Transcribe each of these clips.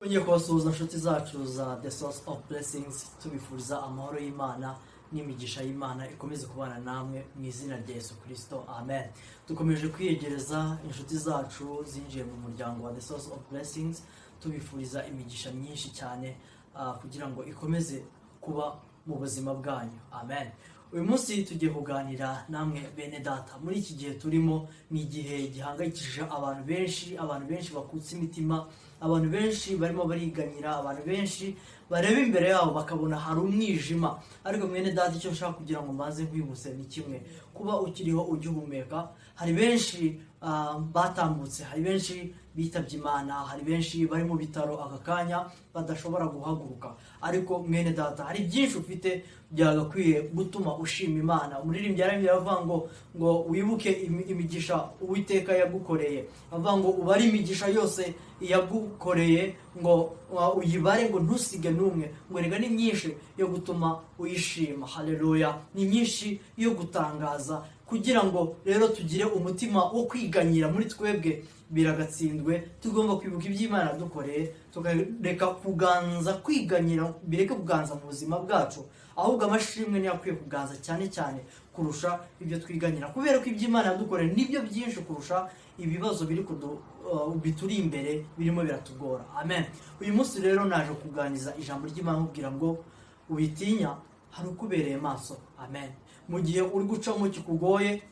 Twongeye kubasuhuza inshuti zacu za The Source of Blessings, tubifuriza amahoro y'Imana n'imigisha y'Imana ikomeze kubana namwe mu izina rya Yesu Kristo. Amen. Dukomeje kwiyegereza inshuti zacu zinjiye mu muryango wa The Source of Blessings, tubifuriza imigisha myinshi cyane kugira ngo ikomeze kuba mu buzima bwanyu. Amen. Uyu munsi tugiye kuganira namwe bene data. Muri iki gihe turimo ni igihe gihangayikishije abantu benshi bakutse imitima, abantu benshi barimo bariganyira, abantu benshi bareba imbere yabo bakabona hari umwijima. Ariko mwene data, icyo nshaka kugira ngo mbanze nkwibutse ni kimwe: kuba ukiriho ugihumeka. Hari benshi batambutse, hari benshi bitabye Imana, hari benshi bari mu bitaro aka kanya badashobora guhaguruka. Ariko mwene data, hari byinshi ufite byagakwiye gutuma ushima Imana. Umuririmbyi yarambye avuga ngo wibuke imigisha Uwiteka yagukoreye, avuga ngo ubare imigisha yose yagukoreye, ngo uyibare, ngo ntusige n'umwe, ngo rega ni myinshi yo gutuma uyishima. Haleluya! Ni myinshi yo gutangaza, kugira ngo rero tugire umutima wo kwiganyira muri twebwe biragatsindwe. Tugomba kwibuka iby'Imana dukoreye, tukareka kuganza kwiganyira, bireke kuganza mu buzima bwacu, ahubwo amashimwe niyo akwiye kuganza cyane cyane kurusha ibyo twiganyira, kubera ko iby'Imana yadukoreye nibyo byinshi kurusha ibibazo bituri imbere birimo biratugora. Amen. Uyu munsi rero naje kuganiza ijambo ry'Imana kugira ngo witinya, hari ukubereye maso. Amen. Mu gihe uri gucamo kikugoye,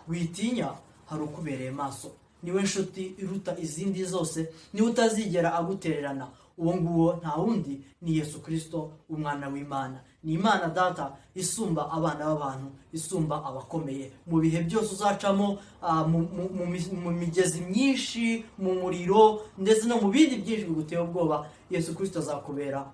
witinya, hari ukubereye maso. Niwe nshuti iruta izindi zose, niwe utazigera agutererana. Uwo nguwo nta wundi ni Yesu Kristo, umwana w'Imana. Ni Imana Data isumba abana b'abantu, isumba abakomeye. Mu bihe byose uzacamo, mu migezi myinshi, mu muriro, ndetse no mu bindi byinshi biguteye ubwoba, Yesu Kristo azakubera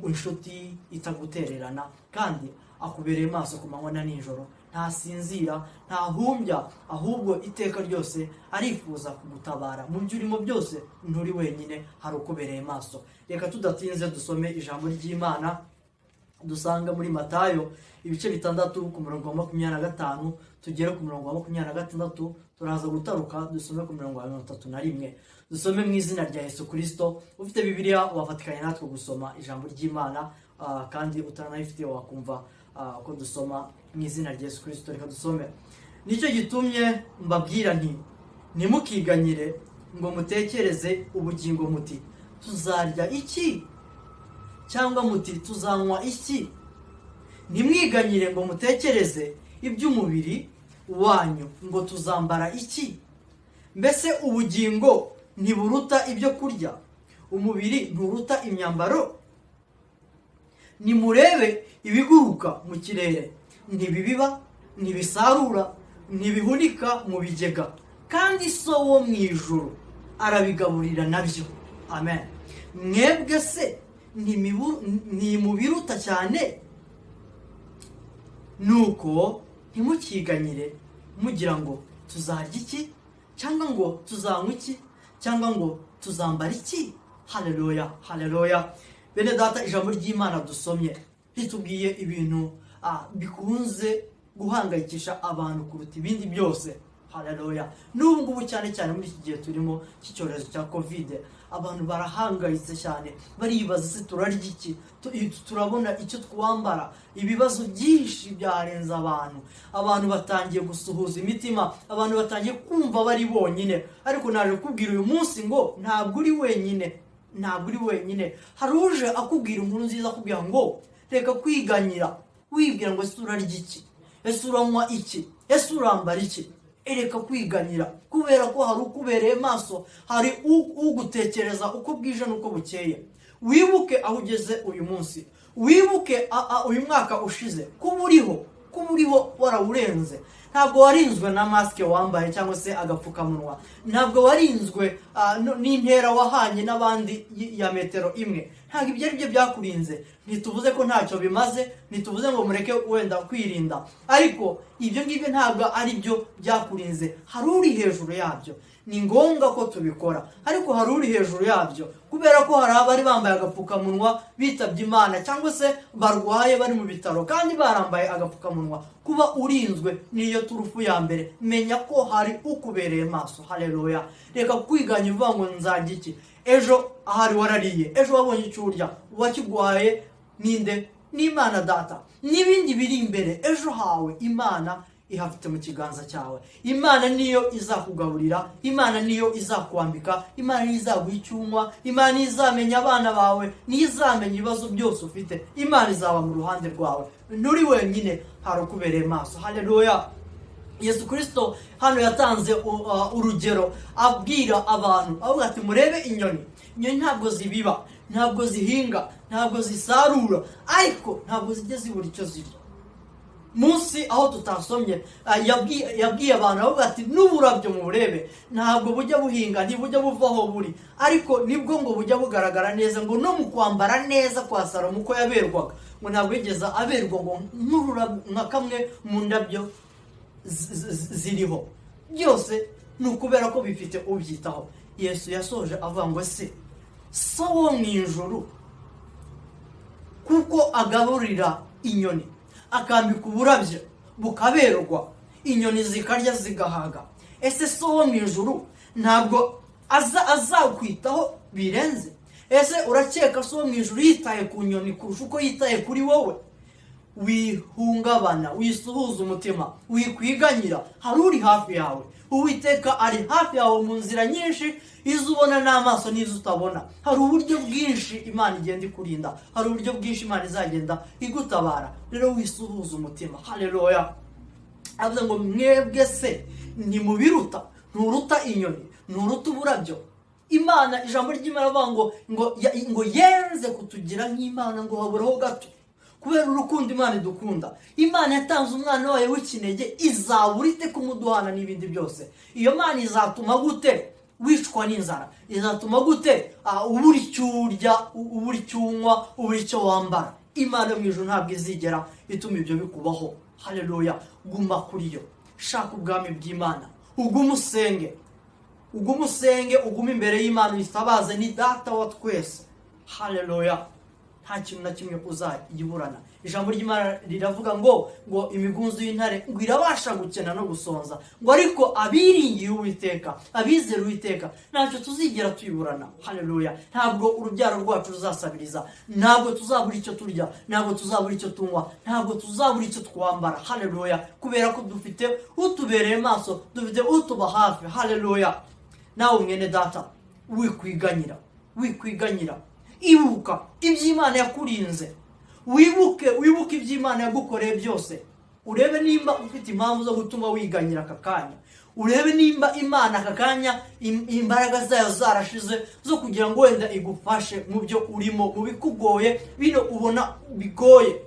inshuti itagutererana, kandi akubereye maso ku manywa na nijoro. Ntasinzira, ntahumbya, ahubwo iteka ryose arifuza kugutabara. Mu byo urimo byose nturi wenyine, hari ukubereye maso. Reka tudatinze dusome ijambo ry'Imana dusanga muri Matayo ibice 6 ku murongo wa 25 tugere ku murongo wa 26. Turaza gutaruka dusome ku murongo wa 31. Dusome mu izina rya Yesu Kristo. Ufite Bibiliya wafatikanye natwe gusoma ijambo ry'Imana, kandi utanayifite wakumva ko dusoma mu izina rya Yesu Kristo. Reka dusome. Nicyo gitumye mbabwira nti, nimukiganyire ngo mutekereze ubugingo muti, tuzarya iki? Cyangwa muti, tuzanywa iki? Ntimwiganyire ngo mutekereze iby'umubiri wanyu, ngo tuzambara iki? Mbese ubugingo ntiburuta ibyo kurya, umubiri nturuta imyambaro? Nimurebe ibiguruka mu kirere, ntibibiba, ntibisarura, ntibihunika mu bigega, kandi So wo mu ijuru arabigaburira nabyo. Amen. Mwebwe se ntimubiruta cyane? Nuko ntimukiganyire mugira ngo tuzarya iki, cyangwa ngo tuzanywa iki, cyangwa ngo tuzambara iki. Haleluya, haleluya. Bene data, ijambo ry'Imana dusomye ritubwiye ibintu bikunze guhangayikisha abantu kuruta ibindi byose. Haleluya. N'ubu ngubu cyane cyane muri iki gihe turimo cy'icyorezo cya COVID, abantu barahangayitse cyane, baribaza se turarya iki, turabona icyo twambara. Ibibazo byinshi byarenze abantu batangiye gusuhuza imitima, abantu batangiye kumva bari bonyine. Ariko naje kubwira uyu munsi ngo ntabwo uri wenyine, ntabwo uri wenyine. Hari uje akubwira inkuru nziza, akubwira ngo reka kwiganyira, wibwira ngo ese urarya iki, ese uranywa iki, ese urambara iki. Ereka kwiganyira, kubera ko hari ukubereye maso, hari ugutekereza uko bwije n'uko bukeye. Wibuke aho ugeze uyu munsi, wibuke uyu mwaka ushize, kuba uriho warawurenze. Ntabwo warinzwe na maske wambaye cyangwa se agapfukamunwa, ntabwo warinzwe n'intera wahanye n'abandi ya metero 1. Ntabwo ibyo ari byo byakurinze. Ntituvuze ko ntacyo bimaze, ntituvuze ngo mureke wenda kwirinda, ariko ibyo ngibyo ntabwo ari byo byakurinze. Hari uri hejuru yabyo. Ni ngombwa ko tubikora, ariko hari uri hejuru yabyo, kubera ko hari abari bambaye agapfukamunwa bitabye Imana, cyangwa se barwaye bari mu bitaro kandi barambaye agapfukamunwa. Kuba urinzwe niyo turufu ya mbere. Menya ko hari ukubereye maso. Haleluya. Reka kwiganya uvuga ngo nzajya iki. Ejo ahari warariye, ejo wabonye icyo urya, uwakiguhaye ninde? N'Imana Data. N'ibindi biri imbere ejo hawe Imana ihafite mu kiganza cyawe. Imana niyo izakugaburira, Imana niyo izakwambika, Imana niyo izaguha icyunywa, Imana izamenya abana bawe, niyo izamenya ibibazo byose ufite. Imana izaba mu ruhande rwawe, nturi wenyine, hari ukubereye maso. Haleluya. Yesu Kristo hano yatanze urugero abwira abantu avuga ati murebe inyoni ntabwo zibiba, ntabwo zihinga, ntabwo zisarura, ariko ntabwo zijya zibura icyo zirya. Munsi aho tutasomye yabwiye abantu avuga ati n'uburabyo murebe ntabwo bujya buhinga, ntibujya buvaho buri, ariko nibwo ngo bujya bugaragara neza, ngo no mu kwambara neza kwa Salomo uko yaberwaga, ngo ntabwo yigeze aberwa ngo nka kamwe mu ndabyo ziriho. Byose ni ukubera ko bifite ubyitaho. Yesu yasoje avuga ngo so wo mu ijuru kuko agaburira inyoni akambika uburabyo bukaberwa, inyoni zikarya zigahaga, ese so wo mu ijuru ntabwo azakwitaho birenze? Ese urakeka so wo mu ijuru yitaye ku nyoni kurusha uko yitaye kuri wowe? Wihungabana, wisuhuza umutima, wikwiganyira, hari uri hafi yawe. Uwiteka ari hafi yawe mu nzira nyinshi, izo ubona n'amaso n'izo utabona. Hari uburyo bwinshi Imana igenda ikurinda, hari uburyo bwinshi Imana izagenda igutabara. Rero wisuhuza umutima. Haleluya. Avuga ngo mwebwe se ntimubiruta? Nturuta inyoni, nturuta uburabyo? Imana, ijambo ry'Imana avuga ngo yenze kutugira nk'Imana, ngo haburaho gato. Kubera urukundo Imana idukunda, Imana yatanze umwana wayo w'ikinege, izabura ite kumuduhana n'ibindi byose? Iyo Mana izatuma gute wicwa n'inzara? Izatuma gute ubura icyo urya, ubura icyo unywa, ubura icyo wambara? Imana mu ijuru ntabwo izigera ituma ibyo bikubaho. Haleluya. Guma kuri yo, shaka ubwami bw'Imana, ugume usenge, ugume imbere y'Imana, uyitabaze, ni Data wa twese. Haleluya. Nta kintu na kimwe uzayiburana. Ijambo ry'Imana riravuga ngo imigunzu y'intare ngo irabasha gukena no gusonza, ngo ariko abiringiye Uwiteka, abizera Uwiteka, ntacyo tuzigera tuyiburana. Haleluya. Ntabwo urubyaro rwacu ruzasabiriza, ntabwo tuzabura icyo turya, ntabwo tuzabura icyo tunywa, ntabwo tuzabura icyo twambara. Haleluya. Kubera ko dufite utubereye maso, dufite utuba hafi. Haleluya. Nawe mwene data, wikwiganyira, ibuka iby'Imana yakurinze, wibuke iby'Imana yagukoreye byose. Urebe nimba ufite impamvu zo gutuma wiganyira aka kanya, urebe nimba Imana aka kanya imbaraga zayo zarashize zo kugira ngo wenda igufashe mu byo urimo, mu bikugoye, bino ubona bigoye.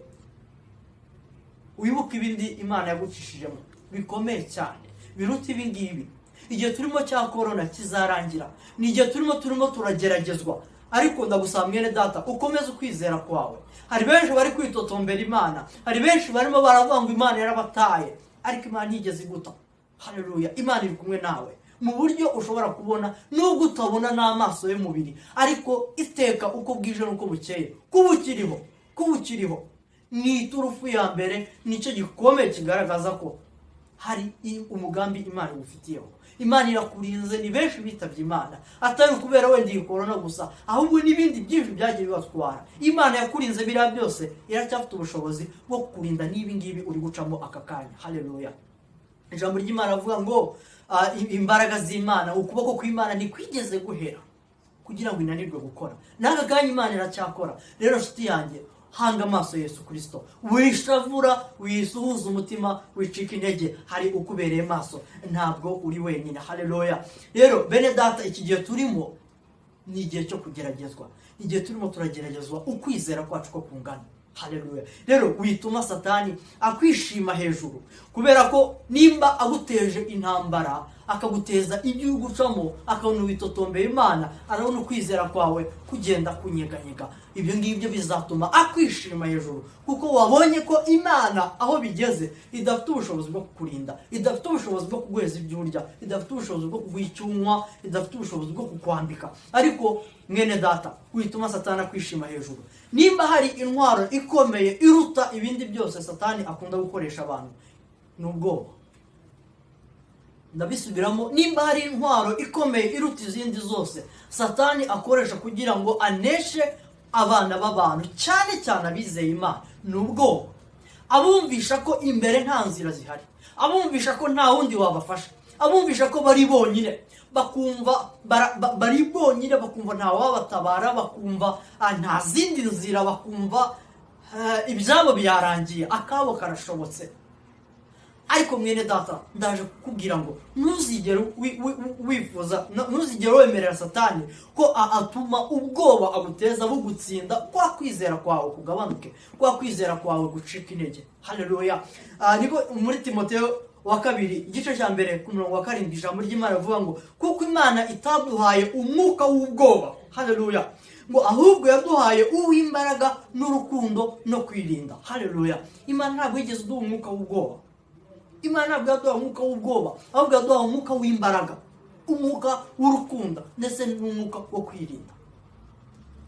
Wibuke ibindi Imana yagucishijemo bikomeye cyane, biruta ibingibi. Igihe turimo cya corona kizarangira, ni igihe turimo turageragezwa, ariko ndagusaba mwene data ukomeze ukwizera kwawe. Hari benshi bari kwitotombera Imana, hari benshi barimo baravuga ngo Imana yarabataye, ariko Imana ntigeze iguta. Haleluya. Imana iri kumwe nawe mu buryo ushobora kubona nubwo utabona n'amaso y'umubiri, ariko iteka uko bwije n'uko bukeye kuba ukiriho ni iturufu ya mbere, nicyo gikomeye kigaragaza ko hari umugambi Imana igufitiyeho. Imana irakurinze. Ni benshi bitabye Imana atari kubera wenda iyi corona gusa, ahubwo n'ibindi byinshi byagiye bibatwara. Imana yakurinze biriya byose, iracyafite ubushobozi bwo kukurinda n'ibi ngibi uri gucamo aka kanya. Haleluya. Ijambo ry'Imana avuga ngo imbaraga z'Imana, ukuboko kw'Imana ntikwigeze guhera kugira ngo inanirwe gukora. N'aka kanya Imana iracyakora. Rero nshuti yanjye, hanga amaso Yesu Kristo, wishavura, wisuhuza umutima, wicika intege, hari ukubereye maso, ntabwo uri wenyine. Haleluya. Rero bene data, iki gihe turimo ni igihe cyo kugeragezwa, igihe turimo turageragezwa ukwizera kwacu ko kungana. Haleluya. Rero wituma Satani akwishima hejuru, kubera ko nimba aguteje intambara, akaguteza ibyo ugucamo, akabona witotombeye Imana, arabona ukwizera kwawe kugenda kunyeganyega, ibyo ngibyo bizatuma akwishima hejuru, kuko wabonye ko Imana aho bigeze idafite ubushobozi bwo kukurinda, idafite ubushobozi bwo kuguheza ibyo urya, idafite ubushobozi bwo kuguha icyo unywa, idafite ubushobozi bwo kukwambika. Ariko mwene data, wituma Satani akwishima hejuru. Nimba hari intwaro ikomeye iruta ibindi byose Satani akunda gukoresha abantu, ni ubwoba. ndabisubiramo, nimba hari intwaro ikomeye iruta izindi zose Satani akoresha kugira ngo aneshe abana b'abantu, cyane cyane abizeye Imana, ni ubwoba. Abumvisha ko imbere nta nzira zihari, abumvisha ko nta wundi wabafasha, abumvisha ko bari bonyine, bakumva bari bonyine, bakumva nta wabatabara, bakumva nta zindi nzira, bakumva ibyabo byarangiye, akabo karashobotse. Ariko mwene data, ndaje kukubwira ngo ntuzigere wifuza, ntuzigere wemerera Satani ko atuma ubwoba aguteza bugutsinda, kwa kwizera kwawe kugabanuke, kwa kwizera kwawe gucika intege. Haleluya. Niko muri Timoteyo wa 2 igice cya mbere ku murongo wa 7 ijambo ry'Imana rivuga ngo kuko Imana itaduhaye umwuka w'ubwoba, haleluya, ngo ahubwo yaduhaye uw'imbaraga n'urukundo no kwirinda. Haleluya. Imana ntabwo yigeze iduha umwuka w'ubwoba. Imana ntabwo yaduha umwuka w'ubwoba, ahubwo yaduha umwuka w'imbaraga, umwuka w'urukundo ndetse n'umwuka wo kwirinda.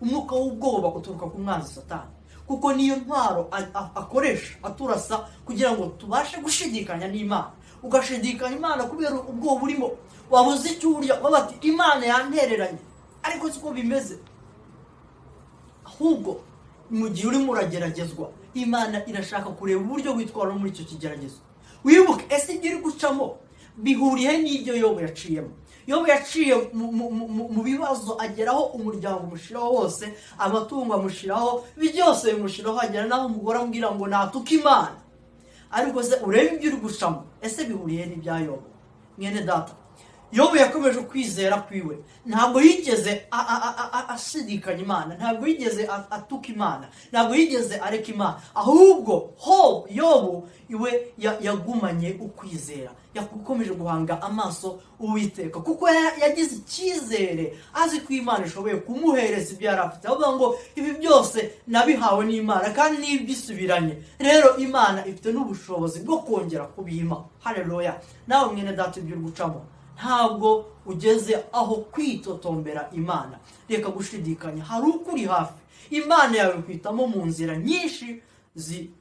Umwuka w'ubwoba uturuka ku mwanzi Satani, kuko niyo ntwaro akoresha aturasa kugira ngo tubashe gushidikanya n'Imana. Ugashidikanya Imana kubera ubwoba urimo, wabuze icyo urya, wabati Imana yantereranye, ariko siko bimeze. Ahubwo mu gihe urimo urageragezwa, Imana irashaka kureba uburyo witwara muri icyo kigeragezo. Wibuke, ese ibyo uri gucamo bihuriye n'ibyo Yobu yaciyemo. Yobu yaciye mu bibazo, ageraho umuryango umushiraho wose, amatungo amushiraho, byose bimushiraho, agera naho umugore amubwira ngo natuka Imana. Ariko se urebe ibyo uri gucamo, ese bihuriye n'ibya Yobu? Mwene data, Yobu yakomeje kwizera kwiwe, ntabwo yigeze ashidikanya Imana, ntabwo yigeze atuka Imana, ntabwo yigeze areka Imana, ahubwo Yobu iwe yagumanye ukwizera, yakomeje guhanga amaso Uwiteka, kuko yagize icyizere, azi ko Imana ishoboye kumuhereza ibyo yari afite. Avuga ngo ibi byose nabihawe n'Imana kandi n'ibyisubiranye, rero Imana ifite n'ubushobozi bwo kongera kubima. Haleluya. Nawe mwene data, ibyo uri gucamo ntabwo ugeze aho kwitotombera Imana, reka gushidikanya, hari ukuri hafi. Imana yawe kwitamo mu nzira nyinshi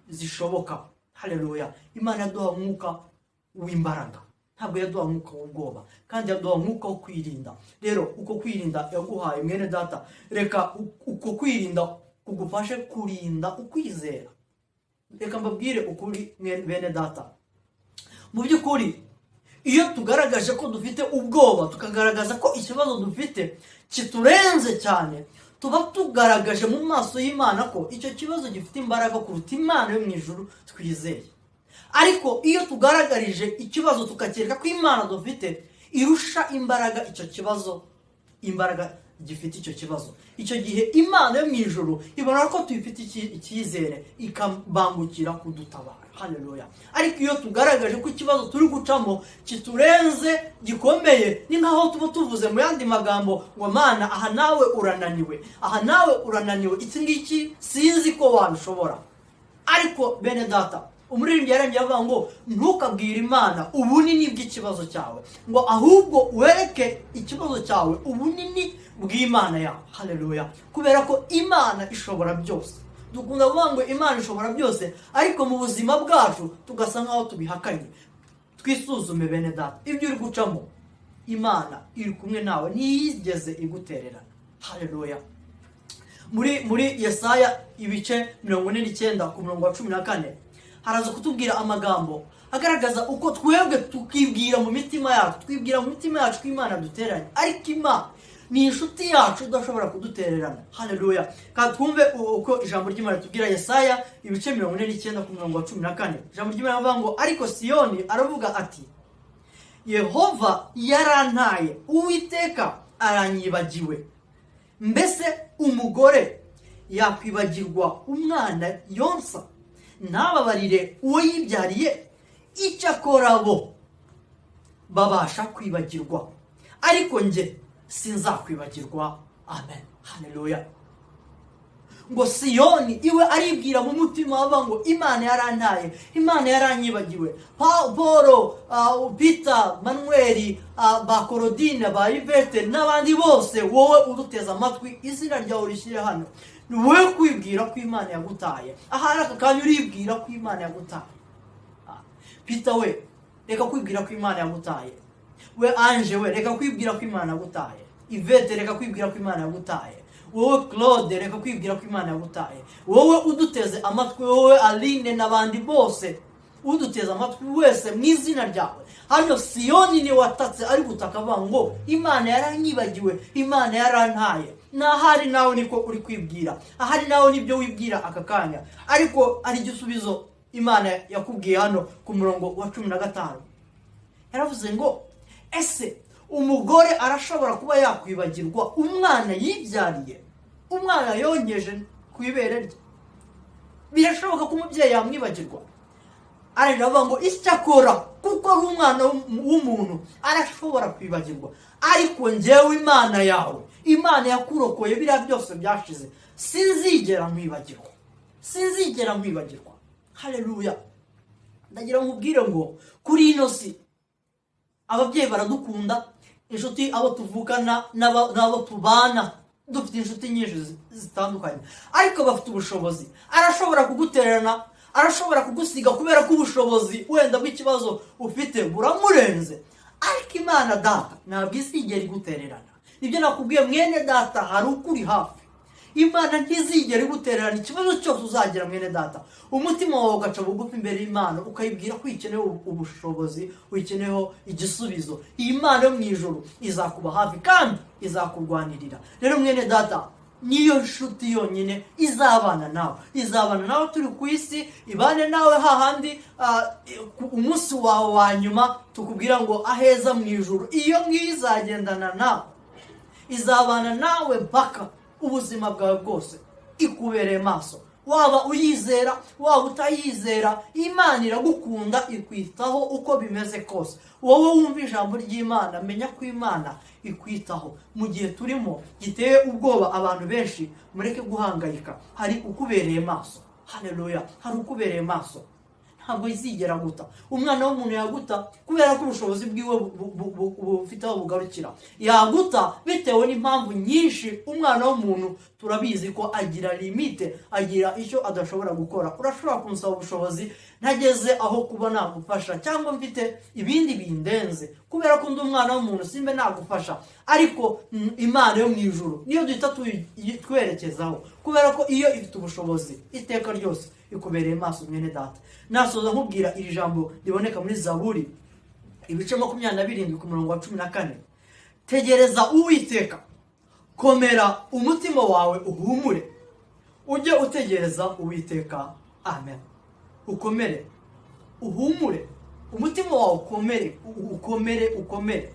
zishoboka. Haleluya. Imana yaduha umwuka w'imbaraga, ntabwo yaduha umwuka w'ubwoba, kandi yaduha umwuka wo kwirinda. Rero uko kwirinda yaguhaye mwene data, reka uko kwirinda kugufashe kurinda ukwizera. Reka mbabwire ukuri bene data, mu by'ukuri iyo tugaragaje ko dufite ubwoba, tukagaragaza ko ikibazo dufite kiturenze cyane, tuba tugaragaje mu maso y'Imana ko icyo kibazo gifite imbaraga kuruta Imana yo mu ijuru twizeye. Ariko iyo tugaragarije ikibazo tukakereka ko Imana dufite irusha imbaraga icyo kibazo, imbaraga gifite icyo kibazo, icyo gihe Imana yo mu ijuru ibona ko tuyifite icyizere, ikabangukira kudutabara. Haleluya. Ariko iyo tugaragaje ko ikibazo turi gucamo kiturenze, gikomeye, ni nkaho tuba tuvuze mu yandi magambo ngo Mana, aha nawe urananiwe, aha nawe urananiwe, iki ngiki sinzi ko wabishobora. Ariko bene data, umuririmbyi yarangiye avuga ngo ntukabwire Imana ubunini bw'ikibazo cyawe, ngo ahubwo wereke ikibazo cyawe ubunini bw'Imana yawe. Haleluya. Kubera ko Imana ishobora byose. Dukunda kuvuga ngo Imana ishobora byose, ariko mu buzima bwacu tugasa nkaho tubihakanye. Twisuzume bene data, ibyo uri gucamo, Imana iri kumwe nawe, ntiyigeze igutererana. Haleluya. Muri Yesaya ibice 49 ku murongo wa 14 haraza kutubwira amagambo agaragaza uko twebwe tukibwira mu mitima yacu, twibwira mu mitima yacu ko Imana duteranye, ariko Imana ni inshuti yacu udashobora kudutererana. Haleluya. Kandi twumve uko ijambo ry'Imana tubwira. Yesaya ibice 49 ku murongo wa 14, ijambo ry'Imana rivuga ngo ariko Siyoni aravuga ati, Yehova yarantaye, Uwiteka aranyibagiwe. Mbese umugore yakwibagirwa umwana yonsa, ntababarire uwo yibyariye? Icyakora bo babasha kwibagirwa, ariko njye sinzakwibagirwa. Amen. Haleluya. Ngo Siyoni iwe aribwira mu mutima avuga ngo Imana yarantaye, Imana yaranyibagiwe. Paul, Peter, Manuel, ba Korodine, ba Yvette n'abandi bose, wowe uduteza amatwi, izina ryawe rishyire hano, ni wowe kwibwira ko Imana yagutaye. Ahari aka kanya uribwira ko Imana yagutaye. Peter we, reka kwibwira ko Imana yagutaye. we Ange we reka kwibwira ko Imana yagutaye. Ivete reka kwibwira ko Imana yagutaye. Wowe Claude reka kwibwira ko Imana yagutaye. Wowe uduteze amatwi, wowe Aline n'abandi bose uduteze amatwi wese mu izina ryawe. Hano Siyoni ni watatse ari gutaka ngo Imana yaranyibagiwe, Imana yarantaye. Nahari nawe niko uri kwibwira, ahari nawe nibyo wibwira aka kanya, ariko ari igisubizo Imana yakubwiye hano ku murongo wa 15. Yaravuze ngo ese umugore arashobora kuba yakwibagirwa umwana yibyariye, umwana yongeje ku ibere rye? Birashoboka ko umubyeyi yamwibagirwa? Aravuga ngo icyakora kuko ari umwana w'umuntu arashobora kwibagirwa, ariko njyewe Imana yawe, Imana yakurokoye biriya byose byashize, sinzigera nkwibagirwa, sinzigera nkwibagirwa. Haleluya. Ndagira nkubwire ngo kuri ino si ababyeyi baradukunda, inshuti abo tuvukana n'abo tubana, dufite inshuti nyinshi zitandukanye, ariko bafite ubushobozi. Arashobora kugutererana, arashobora kugusiga kubera ko ubushobozi wenda bw'ikibazo ufite buramurenze, ariko Imana data ntabwo izigera igutererana. Nibyo nakubwiye mwene data, hari ukuri hafi. Imana ntizigera igutererana ikibazo cyose uzagira mwene data. Umutima wawe ugaca bugufi imbere y'Imana, ukayibwira ko uyikeneye ubushobozi, uyikeneyeho igisubizo. Iyi Imana yo mu ijuru izakuba hafi kandi izakurwanirira. Rero mwene data, niyo nshuti yonyine izabana nawe turi ku isi, ibane nawe hahandi umunsi wawe wa nyuma tukubwira ngo aheza mu ijuru. Iyo ngiyo izagendana nawe, izabana nawe mpaka ubuzima bwawe bwose, ikubereye maso. Waba uyizera waba utayizera, Imana iragukunda, ikwitaho uko bimeze kose. Wowe wumva ijambo ry'Imana, menya ko Imana ikwitaho. Mu gihe turimo giteye ubwoba abantu benshi, mureke guhangayika, hari ukubereye maso. Haleluya. Hari ukubereye maso, ntabwo izigera guta. Umwana w'umuntu yaguta kubera ko ubushobozi bwiwe bufite aho bugarukira. Yaguta bitewe n'impamvu nyinshi. Umwana w'umuntu turabizi ko agira limite, agira icyo adashobora gukora. Urashobora kunsaba ubushobozi ntageze aho kuba nagufasha, cyangwa mfite ibindi bindenze, kubera ko ndi umwana w'umuntu simbe nagufasha. Ariko Imana yo mu ijuru niyo duhita twerekezaho, kubera ko iyo ifite ubushobozi iteka ryose ikubereye maso mwene data. Nasoza nkubwira iri jambo riboneka muri Zaburi ibice 27 ku murongo wa 14. Tegereza Uwiteka, komera umutima wawe uhumure. Ujye utegereza Uwiteka. Amen. Ukomere, uhumure, umutima wawe ukomere.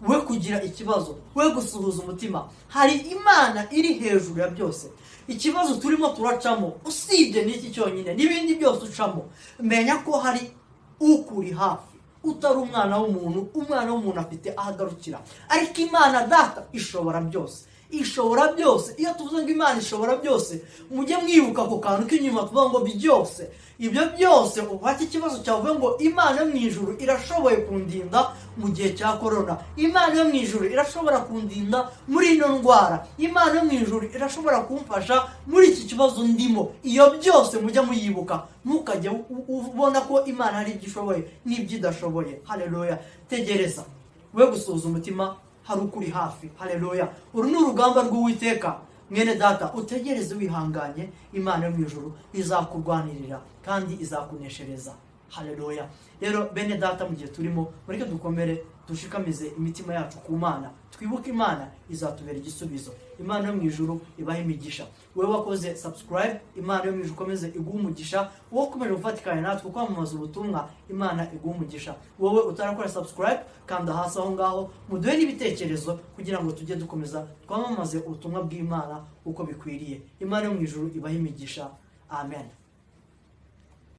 We kugira ikibazo, we gusuhuza umutima. Hari Imana iri hejuru ya byose. Ikibazo turimo turacamo, usibye n'iki cyonyine n'ibindi byose ucamo, menya ko hari ukuri hafi, utari umwana w'umuntu. Umwana w'umuntu afite ahagarukira, ariko Imana data ishobora byose. Ishobora byose. Iyo tuvuze ngo Imana ishobora byose, mujye mwibuka ako kantu k'inyuma tuvuga ngo byose. Ibyo byose ufate ikibazo cyavuga ngo Imana yo mu ijuru irashoboye kundinda mu gihe cya corona. Imana yo mu ijuru irashobora kundinda muri ino ndwara. Imana yo mu ijuru irashobora kumfasha muri iki kibazo ndimo. Iyo byose mujya muyibuka, ntukajye ubona ko Imana hari ibyo ishoboye n'ibyo idashoboye. Haleluya. Tegereza, we gusuhuza umutima, hari ukuri hafi. Haleluya. Uru ni urugamba rw'Uwiteka mwene data, utegereze wihanganye. Imana yo mu ijuru izakurwanirira kandi izakuneshereza. Haleluya. Rero bene data, mu gihe turimo mureke dukomere, dushikamize imitima yacu ku Mana, twibuke Imana izatubera igisubizo. Imana yo mu ijuru ibahe imigisha. Wewe wakoze subscribe, Imana yo mu ijuru komeze iguha umugisha. Wowe ukomeje gufatikanya natwe kwamamaza ubutumwa, Imana iguha umugisha. Wowe utarakora subscribe, kanda hasi aho ngaho, muduhe n'ibitekerezo kugira ngo tujye dukomeza twamamaze ubutumwa bw'Imana uko bikwiriye. Imana yo mu ijuru ibahe imigisha. Amen.